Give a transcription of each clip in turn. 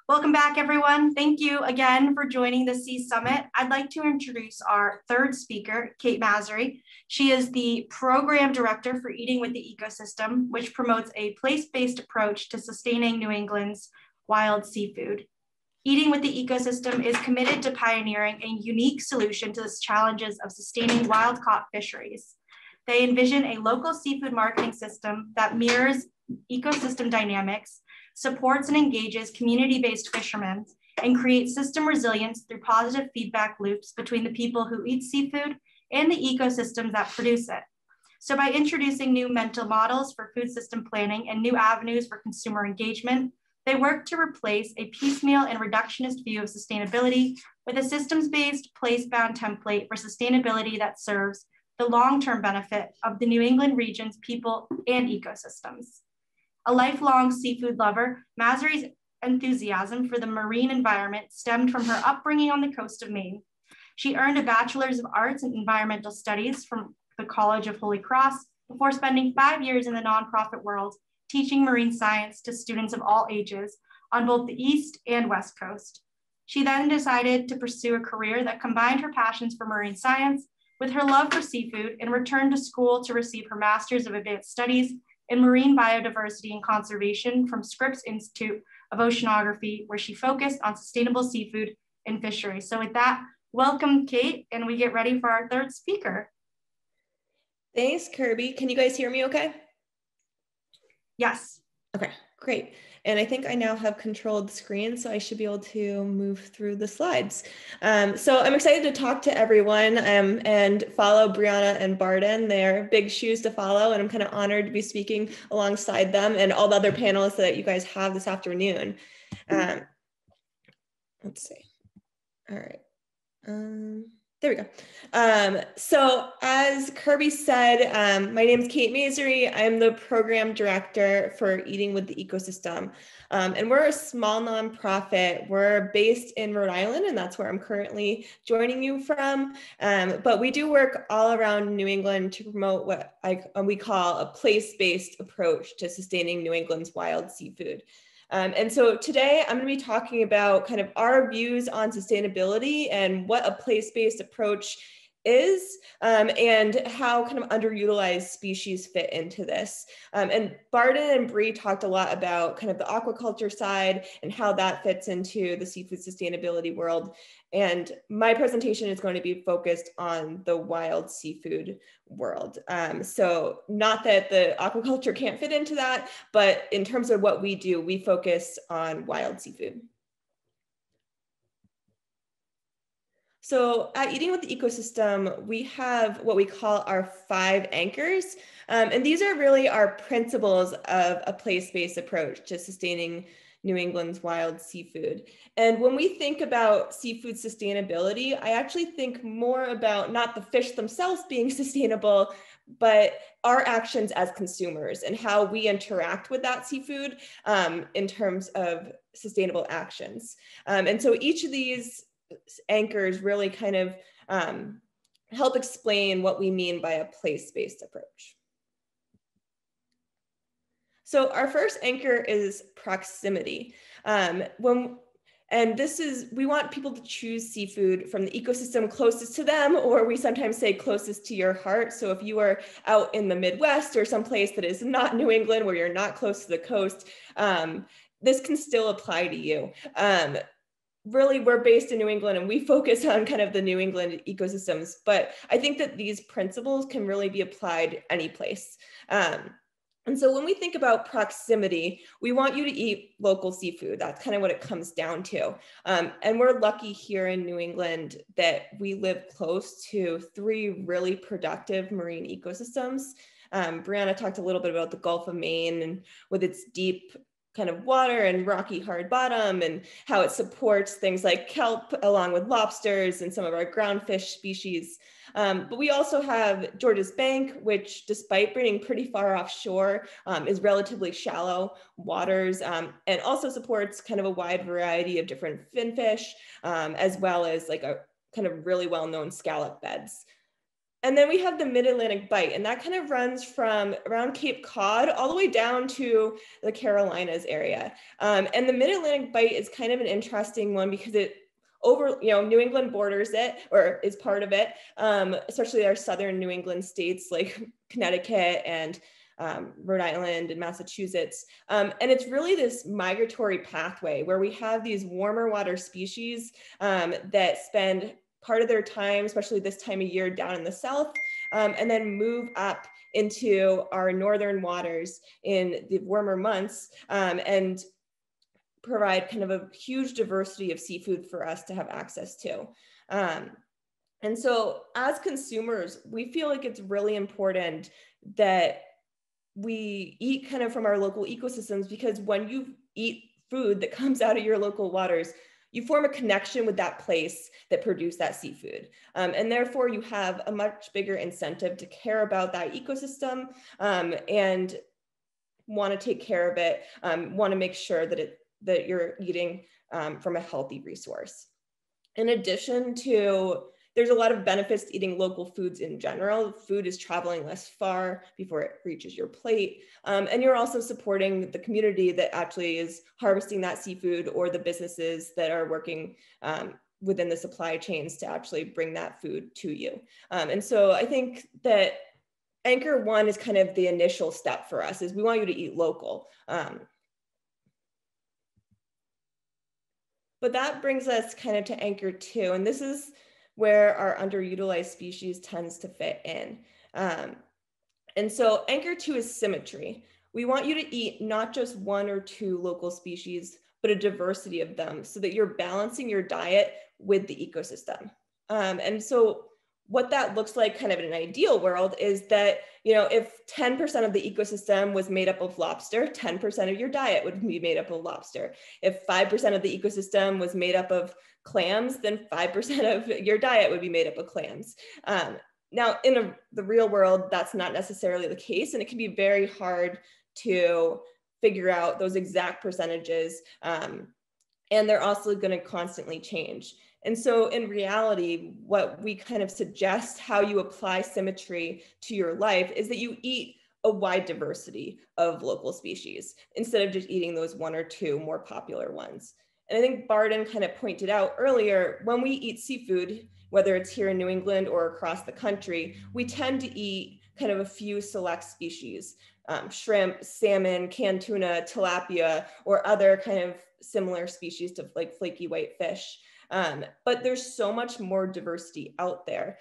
Welcome back, everyone. Thank you again for joining the Sea Summit. I'd like to introduce our third speaker, Kate Masury. She is the Program Director for Eating with the Ecosystem, which promotes a place-based approach to sustaining New England's wild seafood. Eating with the Ecosystem is committed to pioneering a unique solution to the challenges of sustaining wild-caught fisheries. They envision a local seafood marketing system that mirrors ecosystem dynamics, supports and engages community-based fishermen, and creates system resilience through positive feedback loops between the people who eat seafood and the ecosystems that produce it. So by introducing new mental models for food system planning and new avenues for consumer engagement, they work to replace a piecemeal and reductionist view of sustainability with a systems-based, place-bound template for sustainability that serves the long-term benefit of the New England region's people and ecosystems. A lifelong seafood lover, Masury's enthusiasm for the marine environment stemmed from her upbringing on the coast of Maine. She earned a Bachelor's of Arts in Environmental Studies from the College of Holy Cross before spending 5 years in the nonprofit world, teaching marine science to students of all ages on both the East and West Coast. She then decided to pursue a career that combined her passions for marine science with her love for seafood and returned to school to receive her Master's of Advanced Studies in Marine Biodiversity and Conservation from Scripps Institute of Oceanography, where she focused on sustainable seafood and fisheries. So with that, welcome, Kate, and we get ready for our third speaker. Thanks, Kirby. Can you guys hear me okay? Yes. Okay, great. And I think I now have controlled the screen, so I should be able to move through the slides. So I'm excited to talk to everyone and follow Briana and Barton. They're big shoes to follow, and I'm kind of honored to be speaking alongside them and all the other panelists that you guys have this afternoon. Let's see. All right. There we go. So as Kirby said, my name is Kate Masury. I'm the program director for Eating with the Ecosystem. And we're a small nonprofit. We're based in Rhode Island, and that's where I'm currently joining you from. But we do work all around New England to promote what we call a place-based approach to sustaining New England's wild seafood. And so today I'm going to be talking about kind of our views on sustainability and what a place-based approach is and how kind of underutilized species fit into this. And Barton and Bree talked a lot about kind of the aquaculture side and how that fits into the seafood sustainability world. And my presentation is going to be focused on the wild seafood world. So not that the aquaculture can't fit into that, but in terms of what we do, we focus on wild seafood. So at Eating with the Ecosystem, we have what we call our 5 anchors. And these are really our principles of a place-based approach to sustaining New England's wild seafood. And when we think about seafood sustainability, I actually think more about not the fish themselves being sustainable, but our actions as consumers and how we interact with that seafood in terms of sustainable actions. And so each of these anchors really kind of help explain what we mean by a place-based approach. So our first anchor is proximity. We want people to choose seafood from the ecosystem closest to them, or we sometimes say closest to your heart. So if you are out in the Midwest or someplace that is not New England, where you're not close to the coast, this can still apply to you. Really, we're based in New England and we focus on kind of the New England ecosystems, but I think that these principles can really be applied any place. And so when we think about proximity, we want you to eat local seafood. That's kind of what it comes down to. And we're lucky here in New England that we live close to 3 really productive marine ecosystems. Briana talked a little bit about the Gulf of Maine and with its deep kind of water and rocky hard bottom and how it supports things like kelp along with lobsters and some of our groundfish species. But we also have George's Bank, which despite being pretty far offshore, is relatively shallow waters and also supports kind of a wide variety of different finfish, as well as like a kind of really well-known scallop beds. And then we have the Mid-Atlantic Bight, and that kind of runs from around Cape Cod all the way down to the Carolinas area. And the Mid-Atlantic Bight is kind of an interesting one because it New England borders it or is part of it, especially our southern New England states like Connecticut and Rhode Island and Massachusetts. And it's really this migratory pathway where we have these warmer water species that spend part of their time, especially this time of year, down in the south, and then move up into our northern waters in the warmer months, and provide kind of a huge diversity of seafood for us to have access to. And so as consumers, we feel like it's really important that we eat kind of from our local ecosystems, because when you eat food that comes out of your local waters, you form a connection with that place that produced that seafood. And therefore you have a much bigger incentive to care about that ecosystem, and want to take care of it, want to make sure that you're eating from a healthy resource. In addition to, there's a lot of benefits to eating local foods in general. Food is traveling less far before it reaches your plate. And you're also supporting the community that actually is harvesting that seafood, or the businesses that are working within the supply chains to actually bring that food to you. And so I think that Anchor 1 is kind of the initial step for us, is we want you to eat local. But that brings us kind of to Anchor 2, and this is where our underutilized species tends to fit in. And so Anchor 2 is symmetry. We want you to eat not just 1 or 2 local species, but a diversity of them, so that you're balancing your diet with the ecosystem. And so what that looks like kind of in an ideal world is that, if 10% of the ecosystem was made up of lobster, 10% of your diet would be made up of lobster. If 5% of the ecosystem was made up of clams, then 5% of your diet would be made up of clams. Now, in the real world, that's not necessarily the case, and it can be very hard to figure out those exact percentages, and they're also going to constantly change. And so in reality, what we kind of suggest how you apply symmetry to your life is that you eat a wide diversity of local species instead of just eating those 1 or 2 more popular ones. And I think Barton kind of pointed out earlier, when we eat seafood, whether it's here in New England or across the country, we tend to eat kind of a few select species, shrimp, salmon, canned tuna, tilapia, or other kind of similar species to like flaky white fish. But there's so much more diversity out there.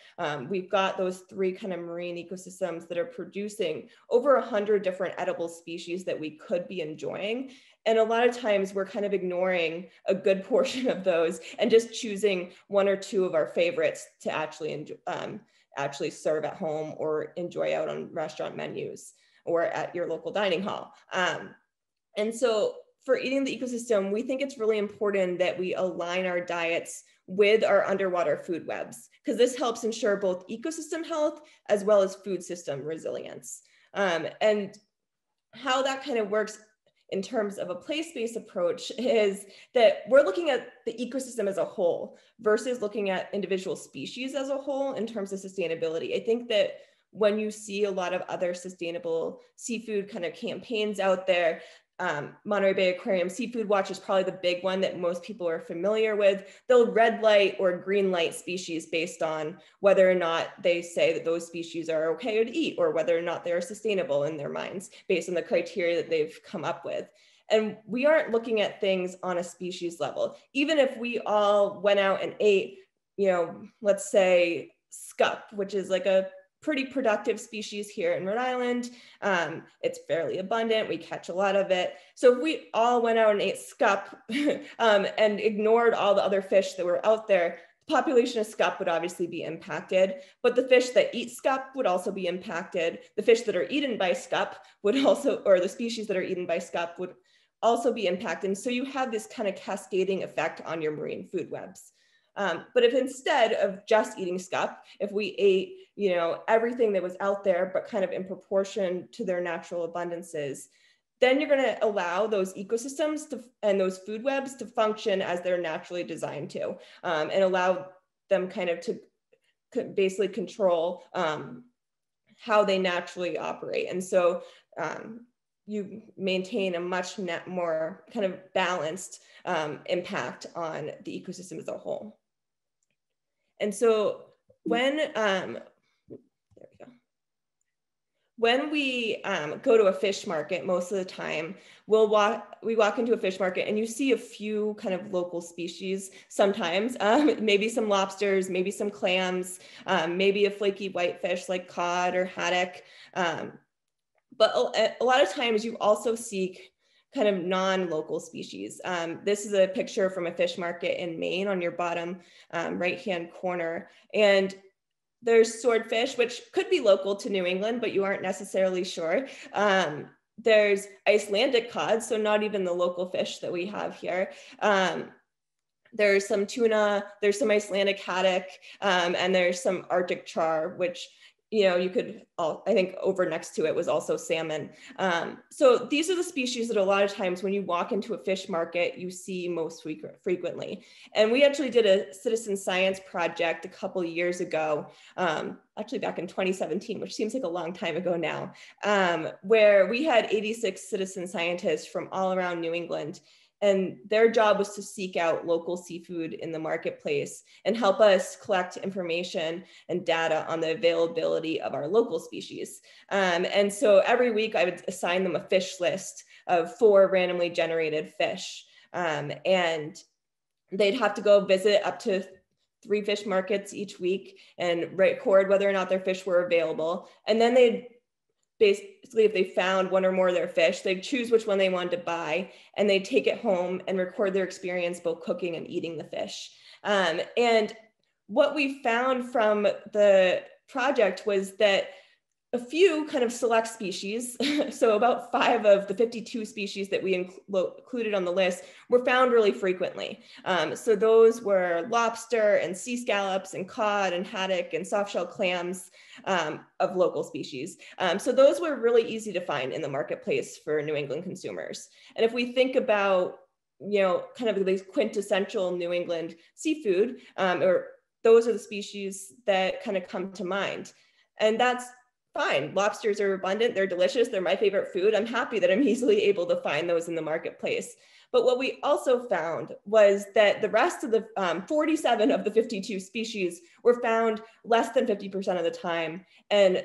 We've got those 3 kind of marine ecosystems that are producing over 100 different edible species that we could be enjoying. And a lot of times we're kind of ignoring a good portion of those and just choosing 1 or 2 of our favorites to actually serve at home or enjoy out on restaurant menus or at your local dining hall. And so for eating the ecosystem, we think it's really important that we align our diets with our underwater food webs, because this helps ensure both ecosystem health as well as food system resilience. And how that kind of works in terms of a place-based approach is that we're looking at the ecosystem as a whole versus looking at individual species as a whole in terms of sustainability. I think that when you see a lot of other sustainable seafood kind of campaigns out there, Monterey Bay Aquarium Seafood Watch is probably the big one that most people are familiar with. They'll red light or green light species based on whether or not they say that those species are okay to eat, or whether or not they're sustainable in their minds based on the criteria that they've come up with. And we aren't looking at things on a species level. Even if we all went out and ate, let's say scup, which is like a pretty productive species here in Rhode Island. It's fairly abundant. We catch a lot of it. So if we all went out and ate scup and ignored all the other fish that were out there, the population of scup would obviously be impacted, but the fish that eat scup would also be impacted. The fish that are eaten by scup would also, or the species that are eaten by scup would also be impacted. And so you have this kind of cascading effect on your marine food webs. But if instead of just eating scup, if we ate, everything that was out there, but kind of in proportion to their natural abundances, then you're going to allow those ecosystems and those food webs to function as they're naturally designed to, and allow them kind of to basically control how they naturally operate. And so you maintain a much more kind of balanced impact on the ecosystem as a whole. And so when, when we go to a fish market, most of the time, we walk into a fish market and you see a few kind of local species sometimes, maybe some lobsters, maybe some clams, maybe a flaky whitefish like cod or haddock. But a lot of times you also see kind of non-local species. This is a picture from a fish market in Maine on your bottom right-hand corner. And there's swordfish, which could be local to New England, but you aren't necessarily sure. There's Icelandic cod, so not even the local fish that we have here. There's some tuna, there's some Icelandic haddock, and there's some Arctic char, which, you know, you could, I think over next to it was also salmon. So these are the species that a lot of times when you walk into a fish market, you see most frequently. And we actually did a citizen science project a couple of years ago, actually back in 2017, which seems like a long time ago now, where we had 86 citizen scientists from all around New England. And their job was to seek out local seafood in the marketplace and help us collect information and data on the availability of our local species. And so every week I would assign them a fish list of 4 randomly generated fish. And they'd have to go visit up to 3 fish markets each week and record whether or not their fish were available. And then they'd basically, if they found one or more of their fish, they'd choose which one they wanted to buy, and they'd take it home and record their experience both cooking and eating the fish. And what we found from the project was that a few kind of select species, so about 5 of the 52 species that we included on the list were found really frequently. So those were lobster and sea scallops and cod and haddock and softshell clams of local species. So those were really easy to find in the marketplace for New England consumers. And if we think about, you know, kind of these quintessential New England seafood, or those are the species that kind of come to mind. And that's fine. Lobsters are abundant. They're delicious. They're my favorite food. I'm happy that I'm easily able to find those in the marketplace. But what we also found was that the rest of the 47 of the 52 species were found less than 50% of the time. And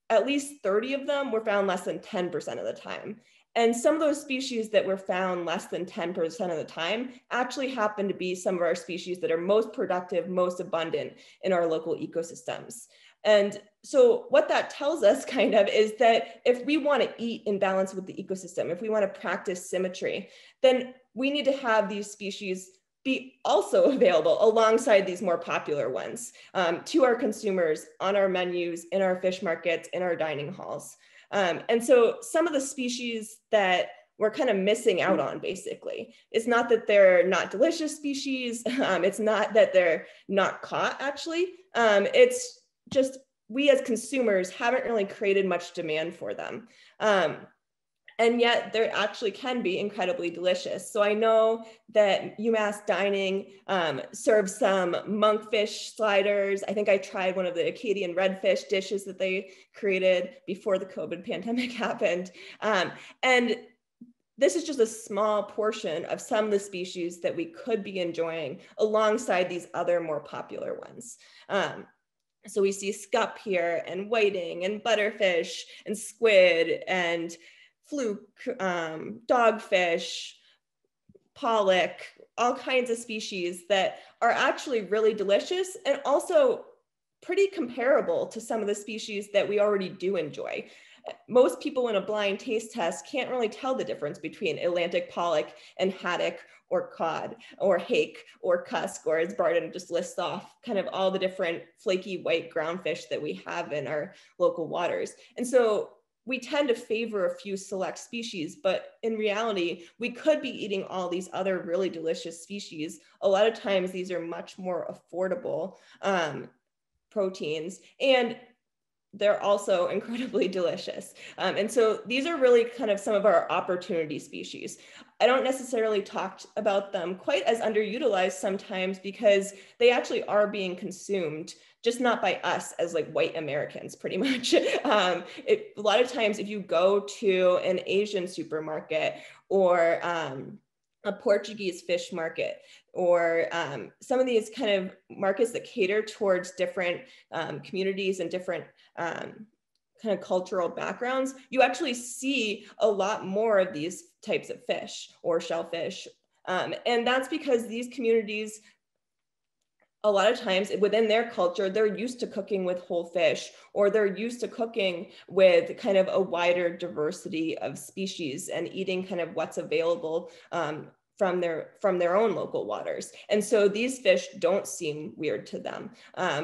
at least 30 of them were found less than 10% of the time. And some of those species that were found less than 10% of the time actually happen to be some of our species that are most productive, most abundant in our local ecosystems. And so what that tells us kind of is that if we want to eat in balance with the ecosystem, if we want to practice symmetry, then we need to have these species be also available alongside these more popular ones to our consumers on our menus, in our fish markets, in our dining halls. And so some of the species that we're kind of missing out on, basically, it's not that they're not delicious species. It's not that they're not caught, actually. It's just we as consumers haven't really created much demand for them. And yet there actually can be incredibly delicious. So I know that UMass Dining serves some monkfish sliders. I think I tried one of the Acadian redfish dishes that they created before the COVID pandemic happened. And this is just a small portion of some of the species that we could be enjoying alongside these other more popular ones. So we see scup here and whiting and butterfish and squid and fluke, dogfish, pollock, all kinds of species that are actually really delicious and also pretty comparable to some of the species that we already do enjoy. Most people in a blind taste test can't really tell the difference between Atlantic pollock and haddock or cod or hake or cusk, or as Barton just lists off kind of all the different flaky white groundfish that we have in our local waters. And so we tend to favor a few select species, but in reality, we could be eating all these other really delicious species. A lot of times these are much more affordable proteins. And they're also incredibly delicious. And so these are really kind of some of our opportunity species. I don't necessarily talk about them quite as underutilized sometimes because they actually are being consumed, just not by us as like white Americans, pretty much. A lot of times if you go to an Asian supermarket or a Portuguese fish market, or some of these kind of markets that cater towards different communities and different kind of cultural backgrounds, you actually see a lot more of these types of fish or shellfish. And that's because these communities, a lot of times within their culture, they're used to cooking with whole fish, or they're used to cooking with kind of a wider diversity of species and eating kind of what's available from their own local waters. And so these fish don't seem weird to them.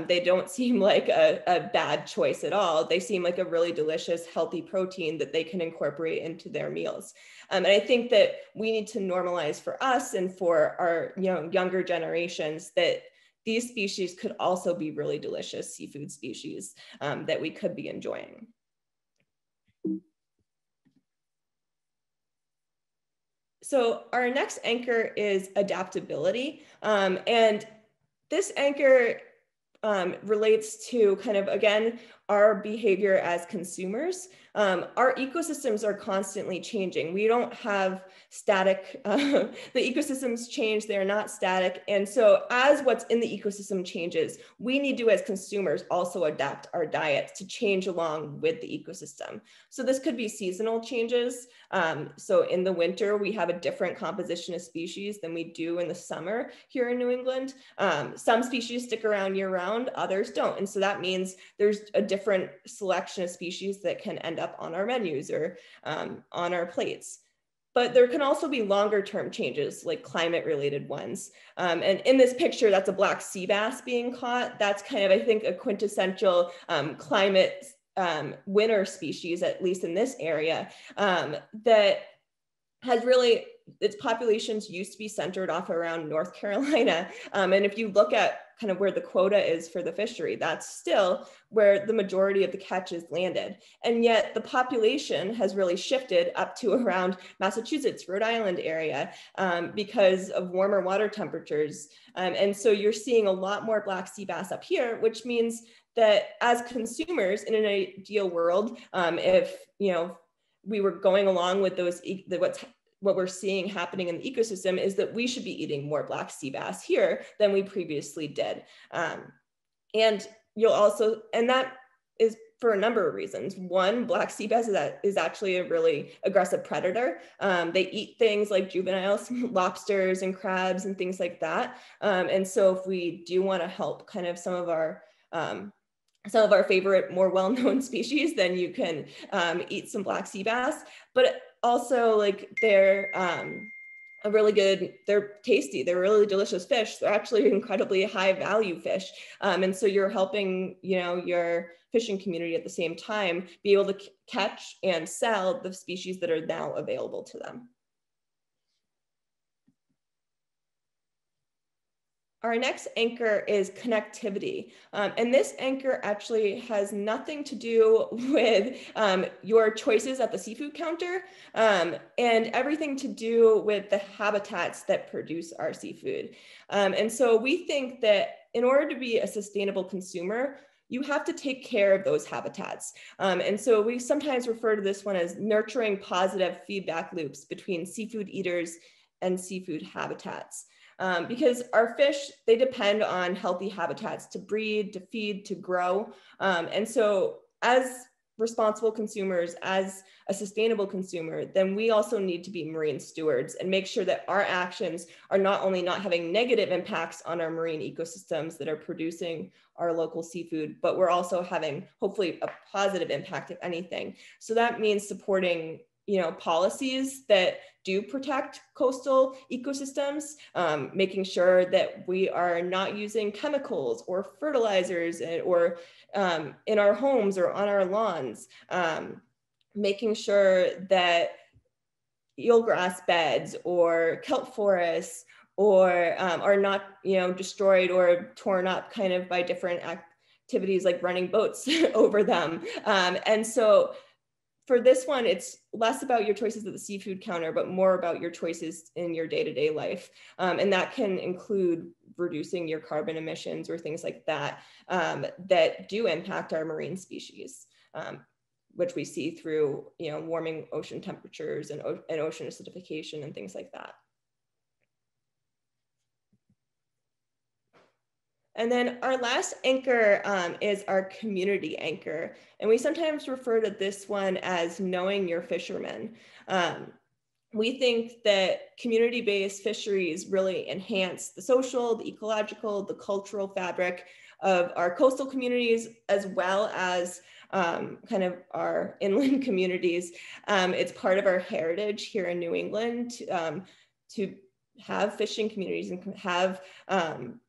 They don't seem like a bad choice at all. They seem like a really delicious, healthy protein that they can incorporate into their meals. And I think that we need to normalize for us and for our younger generations that these species could also be really delicious seafood species that we could be enjoying. So our next anchor is adaptability. And this anchor relates to kind of, again, our behavior as consumers. Our ecosystems are constantly changing. We don't have static, the ecosystems change, they're not static. And so as what's in the ecosystem changes, we need to, as consumers, also adapt our diets to change along with the ecosystem. So this could be seasonal changes. So in the winter, we have a different composition of species than we do in the summer here in New England. Some species stick around year round, others don't. And so that means there's a different selection of species that can end up on our menus or on our plates. But there can also be longer term changes, like climate related ones. And in this picture, that's a black sea bass being caught. That's kind of, I think, a quintessential climate winter species, at least in this area, that has really, its populations used to be centered off around North Carolina. And if you look at kind of where the quota is for the fishery, that's still where the majority of the catches landed. And yet the population has really shifted up to around Massachusetts, Rhode Island area because of warmer water temperatures. And so you're seeing a lot more black sea bass up here, which means that as consumers in an ideal world, if we were going along with those, what we're seeing happening in the ecosystem is that we should be eating more black sea bass here than we previously did. And you'll also, and that is for a number of reasons. One, black sea bass is actually a really aggressive predator. They eat things like juveniles, lobsters and crabs and things like that. And so if we do want to help kind of some of our favorite, more well-known species, then you can eat some black sea bass. But also, like, they're they're tasty, they're really delicious fish. They're actually incredibly high value fish. And so you're helping, your fishing community at the same time be able to catch and sell the species that are now available to them. Our next anchor is connectivity. And this anchor actually has nothing to do with your choices at the seafood counter and everything to do with the habitats that produce our seafood. And so we think that in order to be a sustainable consumer, you have to take care of those habitats. And so we sometimes refer to this one as nurturing positive feedback loops between seafood eaters and seafood habitats. Because our fish, they depend on healthy habitats to breed, to feed, to grow. And so as responsible consumers, as a sustainable consumer, then we also need to be marine stewards and make sure that our actions are not only not having negative impacts on our marine ecosystems that are producing our local seafood, but we're also having hopefully a positive impact, if anything. So that means supporting policies that do protect coastal ecosystems, making sure that we are not using chemicals or fertilizers or in our homes or on our lawns, making sure that eelgrass beds or kelp forests or are not destroyed or torn up kind of by different activities like running boats over them. And so for this one, it's less about your choices at the seafood counter, but more about your choices in your day-to-day life. And that can include reducing your carbon emissions or things like that, that do impact our marine species, which we see through, warming ocean temperatures and ocean acidification and things like that. And then our last anchor is our community anchor. And we sometimes refer to this one as knowing your fishermen. We think that community-based fisheries really enhance the social, the ecological, the cultural fabric of our coastal communities, as well as kind of our inland communities. It's part of our heritage here in New England to have fishing communities and have,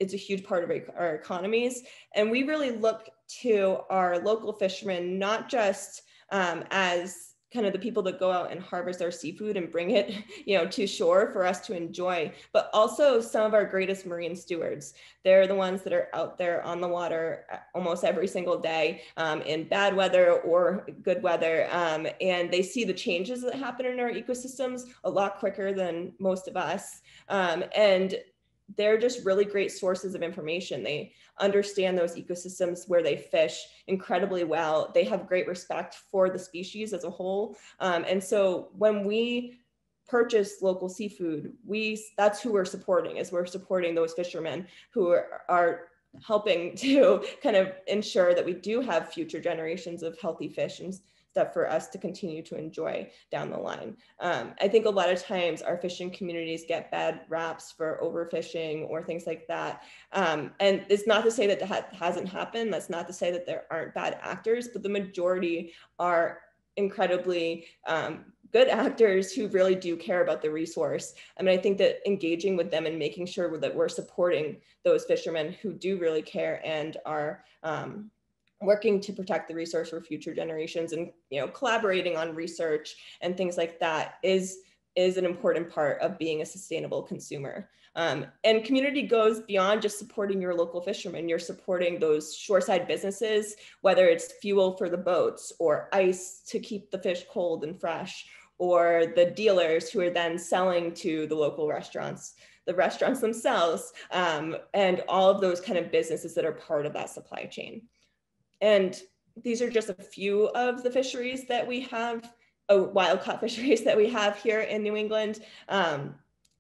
it's a huge part of our economies. And we really look to our local fishermen, not just as kind of the people that go out and harvest our seafood and bring it, to shore for us to enjoy, but also some of our greatest marine stewards. They're the ones that are out there on the water almost every single day in bad weather or good weather. And they see the changes that happen in our ecosystems a lot quicker than most of us. And they're just really great sources of information. They understand those ecosystems where they fish incredibly well. They have great respect for the species as a whole. And so when we purchase local seafood, that's who we're supporting, is we're supporting those fishermen who are helping to kind of ensure that we do have future generations of healthy fish and stuff for us to continue to enjoy down the line. I think a lot of times our fishing communities get bad raps for overfishing or things like that. And it's not to say that that hasn't happened. That's not to say that there aren't bad actors, but the majority are incredibly good actors who really do care about the resource. I mean, I think that engaging with them and making sure that we're supporting those fishermen who do really care and are working to protect the resource for future generations and collaborating on research and things like that is an important part of being a sustainable consumer. And community goes beyond just supporting your local fishermen. You're supporting those shoreside businesses, whether it's fuel for the boats or ice to keep the fish cold and fresh, or the dealers who are then selling to the local restaurants, the restaurants themselves, and all of those kind of businesses that are part of that supply chain. And these are just a few of the fisheries that we have, wild-caught fisheries that we have here in New England.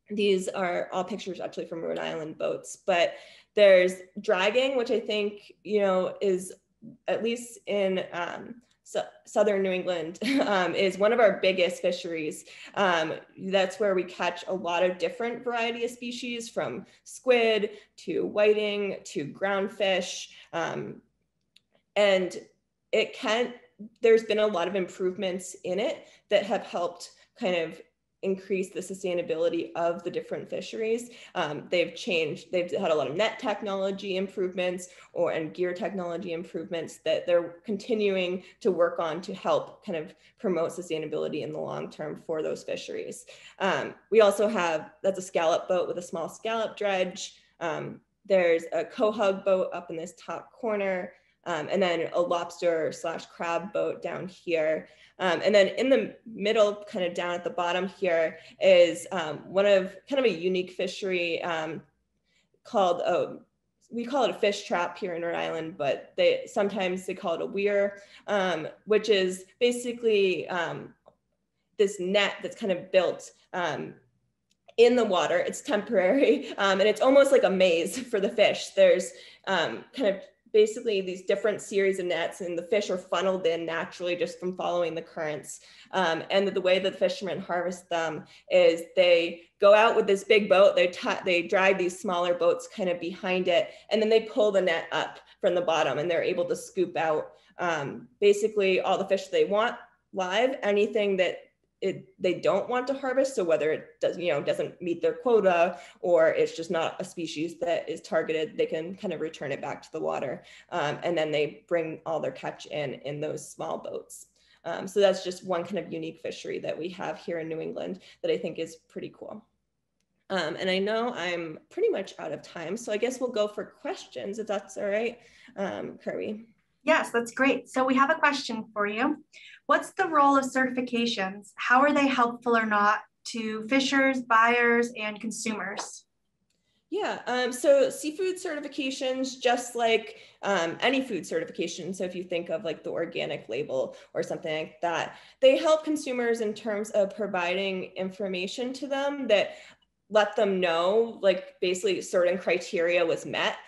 These are all pictures actually from Rhode Island boats, but there's dragging, which I think, is at least in southern New England, is one of our biggest fisheries. That's where we catch a lot of different variety of species, from squid to whiting to groundfish. And there's been a lot of improvements in it that have helped kind of increase the sustainability of the different fisheries. They've had a lot of net technology improvements and gear technology improvements that they're continuing to work on to help kind of promote sustainability in the long term for those fisheries. We also that's a scallop boat with a small scallop dredge. There's a cohog boat up in this top corner. And then a lobster/crab boat down here. And then in the middle, kind of down at the bottom here, is one of kind of a unique fishery called, we call it a fish trap here in Rhode Island, but sometimes they call it a weir, which is basically this net that's kind of built in the water. It's temporary, and it's almost like a maze for the fish. There's kind of basically these different series of nets, and the fish are funneled in naturally just from following the currents. And the way that the fishermen harvest them is they go out with this big boat, they drag these smaller boats kind of behind it, and then they pull the net up from the bottom, and they're able to scoop out basically all the fish they want live, anything that they don't want to harvest. So whether it doesn't meet their quota, or it's just not a species that is targeted, they can kind of return it back to the water. And then they bring all their catch in those small boats. So that's just one kind of unique fishery that we have here in New England that I think is pretty cool. And I know I'm pretty much out of time, so I guess we'll go for questions if that's all right, Kirby. Yes, that's great. So we have a question for you. What's the role of certifications? How are they helpful or not to fishers, buyers, and consumers? Yeah, so seafood certifications, just like any food certification, so if you think of like the organic label or something like that, they help consumers in terms of providing information to them that let them know, like basically certain criteria was met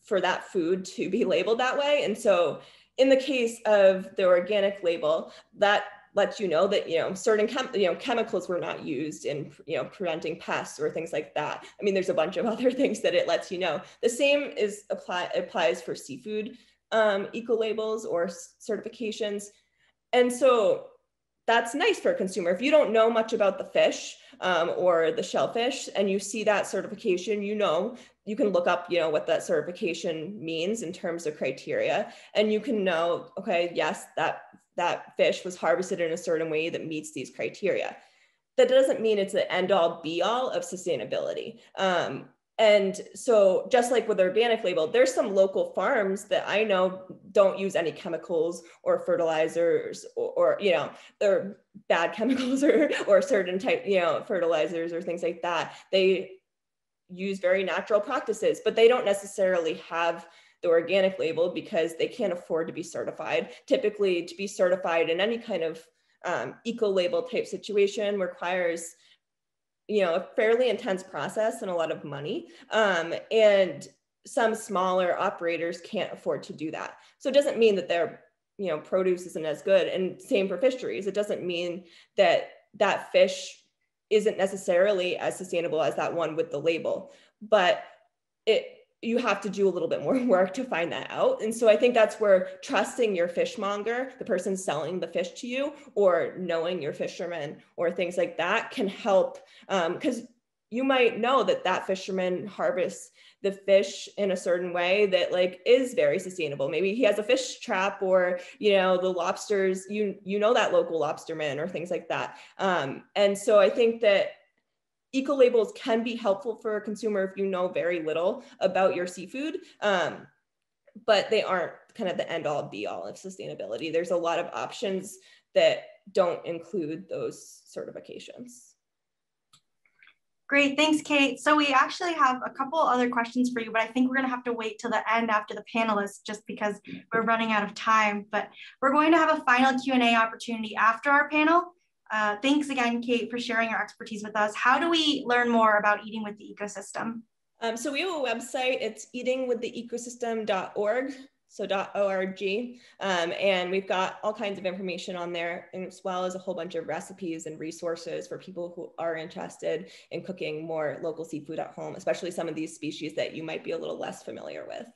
for that food to be labeled that way. And so in the case of the organic label, that lets you know that, certain chemicals were not used in, preventing pests or things like that. I mean, there's a bunch of other things that it lets you know. The same applies for seafood eco labels or certifications. And so that's nice for a consumer. If you don't know much about the fish or the shellfish and you see that certification, you can look up, what that certification means in terms of criteria, and you can know, okay, yes, that fish was harvested in a certain way that meets these criteria. That doesn't mean it's the end all be all of sustainability. And so just like with organic label, there's some local farms that I know don't use any chemicals or fertilizers or they're bad chemicals or certain type, fertilizers or things like that. They use very natural practices, but they don't necessarily have the organic label because they can't afford to be certified. Typically, to be certified in any kind of eco label type situation requires a fairly intense process and a lot of money. And some smaller operators can't afford to do that. So it doesn't mean that their produce isn't as good. And same for fisheries. It doesn't mean that that fish isn't necessarily as sustainable as that one with the label, but you have to do a little bit more work to find that out. And so I think that's where trusting your fishmonger, the person selling the fish to you, or knowing your fisherman or things like that can help, because you might know that fisherman harvests the fish in a certain way that like is very sustainable. Maybe he has a fish trap, or the lobsters, that local lobsterman or things like that. And so I think that eco labels can be helpful for a consumer if you know very little about your seafood, but they aren't kind of the end all be all of sustainability. There's a lot of options that don't include those certifications. Great, thanks, Kate. So we actually have a couple other questions for you, but I think we're gonna have to wait till the end after the panelists just because we're running out of time. But we're going to have a final Q&A opportunity after our panel. Thanks again, Kate, for sharing your expertise with us. How do we learn more about eating with the ecosystem? So we have a website, it's eatingwiththeecosystem.org, so .org, and we've got all kinds of information on there, as well as a whole bunch of recipes and resources for people who are interested in cooking more local seafood at home, especially some of these species that you might be a little less familiar with.